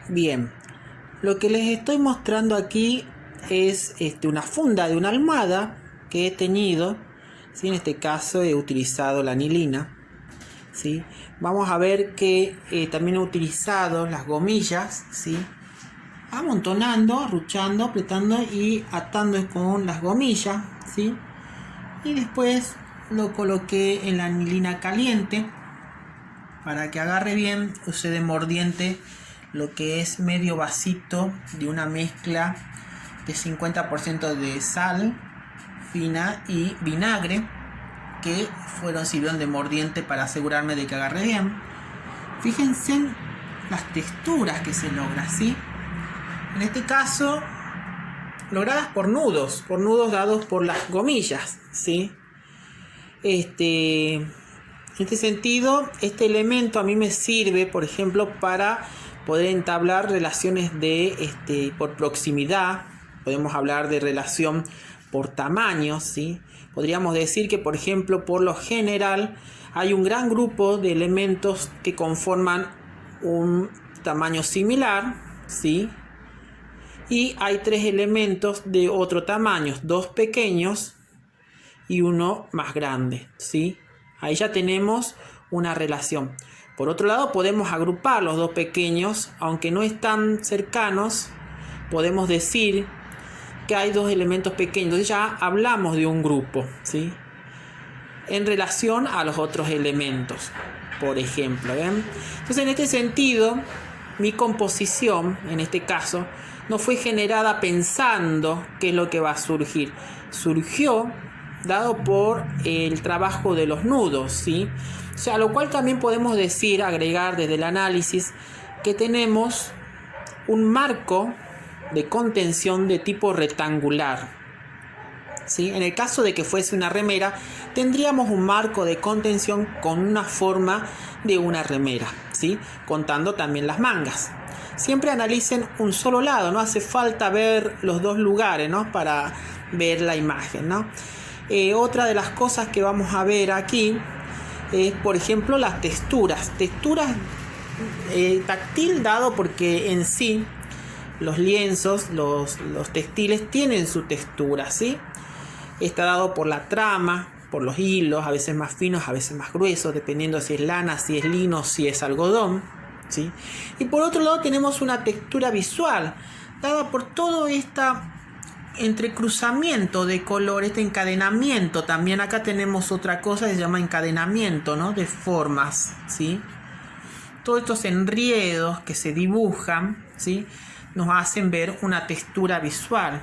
Bien, lo que les estoy mostrando aquí es una funda de una almohada que he teñido, ¿sí? En este caso he utilizado la anilina, ¿sí? Vamos a ver que también he utilizado las gomillas, ¿sí? Amontonando, arruchando, apretando y atando con las gomillas, ¿sí? Y después lo coloqué en la anilina caliente para que agarre bien. Usé de mordiente lo que es medio vasito de una mezcla de 50% de sal fina y vinagre, que sirvieron de mordiente para asegurarme de que agarre bien. Fíjense en las texturas que se logra, ¿sí? En este caso logradas por nudos dados por las gomillas, ¿sí? En este sentido, este elemento a mí me sirve, por ejemplo, para poder entablar relaciones por proximidad. Podemos hablar de relación por tamaño, ¿sí? Podríamos decir que, por ejemplo, por lo general hay un gran grupo de elementos que conforman un tamaño similar, ¿sí? Y hay 3 elementos de otro tamaño, 2 pequeños y uno más grande, ¿sí? Ahí ya tenemos una relación. Por otro lado, podemos agrupar los 2 pequeños, aunque no están cercanos, podemos decir que hay 2 elementos pequeños. Entonces ya hablamos de un grupo, ¿sí? En relación a los otros elementos, por ejemplo, ¿ven? Entonces, en este sentido, mi composición, en este caso, no fue generada pensando qué es lo que va a surgir. Surgió dado por el trabajo de los nudos, ¿sí? O sea, lo cual también podemos decir, agregar desde el análisis, que tenemos un marco de contención de tipo rectangular, ¿sí? En el caso de que fuese una remera, tendríamos un marco de contención con una forma de una remera, ¿sí? Contando también las mangas. Siempre analicen un solo lado, no hace falta ver los 2 lugares, ¿no? Para ver la imagen, ¿no? Otra de las cosas que vamos a ver aquí es, por ejemplo, las texturas. Texturas táctil, dado porque en sí los lienzos, los textiles tienen su textura, ¿sí? Está dado por la trama, por los hilos, a veces más finos, a veces más gruesos, dependiendo si es lana, si es lino, si es algodón, ¿sí? Y por otro lado tenemos una textura visual, dada por todo entrecruzamiento de color, este encadenamiento. También acá tenemos otra cosa que se llama encadenamiento, ¿no? De formas, ¿sí? Todos estos enriedos que se dibujan, ¿sí? Nos hacen ver una textura visual.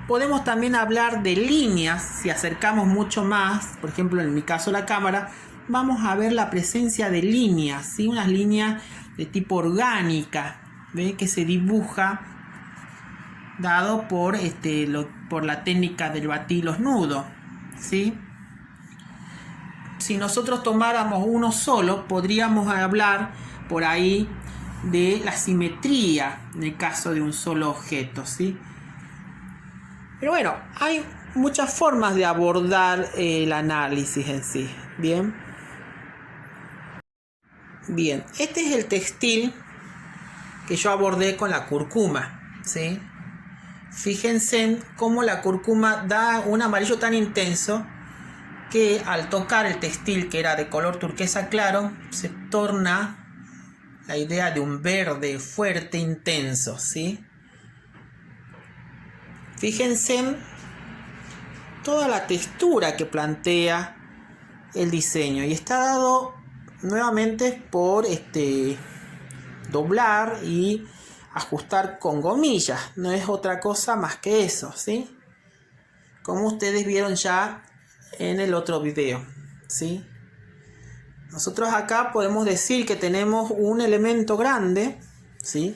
Podemos también hablar de líneas. Si acercamos mucho más, por ejemplo en mi caso la cámara, vamos a ver la presencia de líneas, ¿sí? Unas líneas de tipo orgánica, ¿ve? Que se dibuja dado por la técnica del batir los nudos, ¿sí? Si nosotros tomáramos uno solo, podríamos hablar por ahí de la simetría en el caso de un solo objeto, ¿sí? Pero bueno, hay muchas formas de abordar el análisis en sí. Bien, este es el textil que yo abordé con la cúrcuma, ¿sí? Fíjense cómo la cúrcuma da un amarillo tan intenso que al tocar el textil, que era de color turquesa claro, se torna la idea de un verde fuerte, intenso, ¿sí? Fíjense toda la textura que plantea el diseño, y está dado nuevamente por doblar y ajustar con gomillas. No es otra cosa más que eso, ¿sí? Como ustedes vieron ya en el otro video, ¿sí? Nosotros acá podemos decir que tenemos un elemento grande, ¿sí?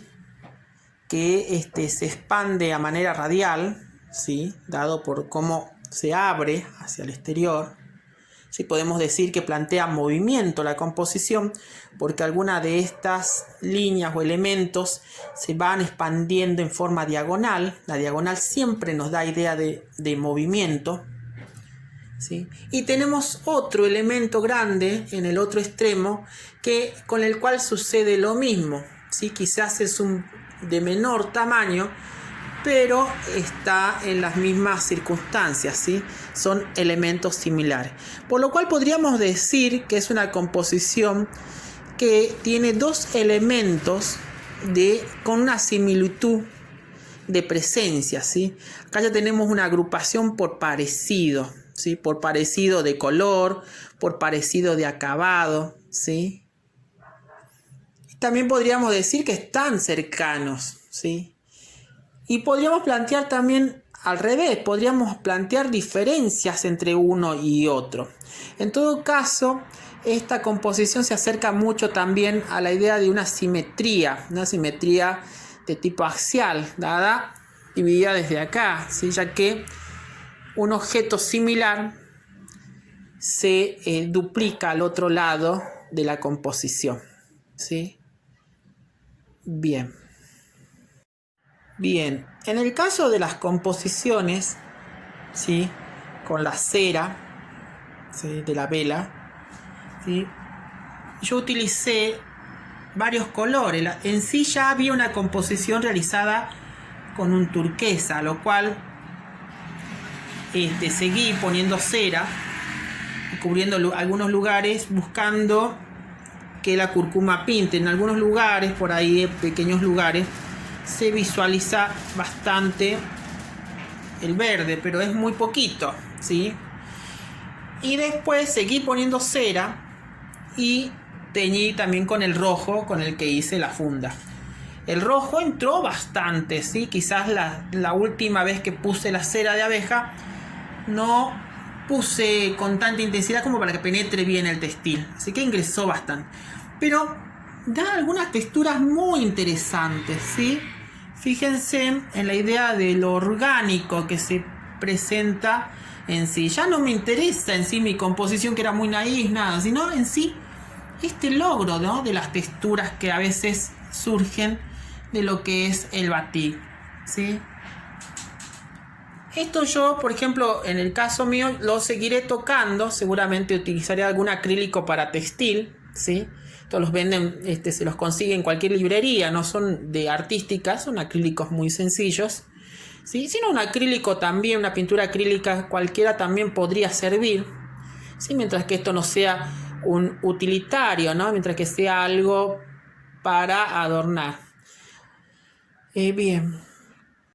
Que se expande a manera radial, ¿sí? Dado por cómo se abre hacia el exterior. Sí, podemos decir que plantea movimiento la composición, porque algunas de estas líneas o elementos se van expandiendo en forma diagonal. La diagonal siempre nos da idea de movimiento, ¿sí? Y tenemos otro elemento grande en el otro extremo con el cual sucede lo mismo, ¿sí? Quizás es de menor tamaño, pero está en las mismas circunstancias, ¿sí? Son elementos similares. Por lo cual podríamos decir que es una composición que tiene dos elementos con una similitud de presencia, ¿sí? Acá ya tenemos una agrupación por parecido, ¿sí? Por parecido de color, por parecido de acabado, ¿sí? También podríamos decir que están cercanos, ¿sí? Y podríamos plantear también al revés, podríamos plantear diferencias entre uno y otro. En todo caso, esta composición se acerca mucho también a la idea de una simetría de tipo axial, dada dividida desde acá, ¿sí? Ya que un objeto similar se duplica al otro lado de la composición, ¿sí? Bien, en el caso de las composiciones, ¿sí? Con la cera, ¿sí? De la vela, ¿sí? Yo utilicé varios colores. En sí ya había una composición realizada con un turquesa, lo cual seguí poniendo cera, cubriendo algunos lugares, buscando que la cúrcuma pinte. En algunos lugares, por ahí, pequeños lugares, se visualiza bastante el verde, pero es muy poquito, ¿sí? Y después seguí poniendo cera y teñí también con el rojo con el que hice la funda. El rojo entró bastante, ¿sí? Quizás la última vez que puse la cera de abeja no puse con tanta intensidad como para que penetre bien el textil, así que ingresó bastante, pero da algunas texturas muy interesantes, ¿sí? Fíjense en la idea de lo orgánico que se presenta en sí. Ya no me interesa en sí mi composición, que era muy naif, nada, sino en sí este logro, ¿no? De las texturas que a veces surgen de lo que es el batik, ¿sí? Esto yo, por ejemplo, en el caso mío, lo seguiré tocando. Seguramente utilizaré algún acrílico para textil, ¿sí? Estos los venden, se los consigue en cualquier librería, no son de artísticas, son acrílicos muy sencillos, ¿sí? Si no, un acrílico también, una pintura acrílica cualquiera también podría servir, ¿sí? Mientras que esto no sea un utilitario, ¿no? Mientras que sea algo para adornar. Bien.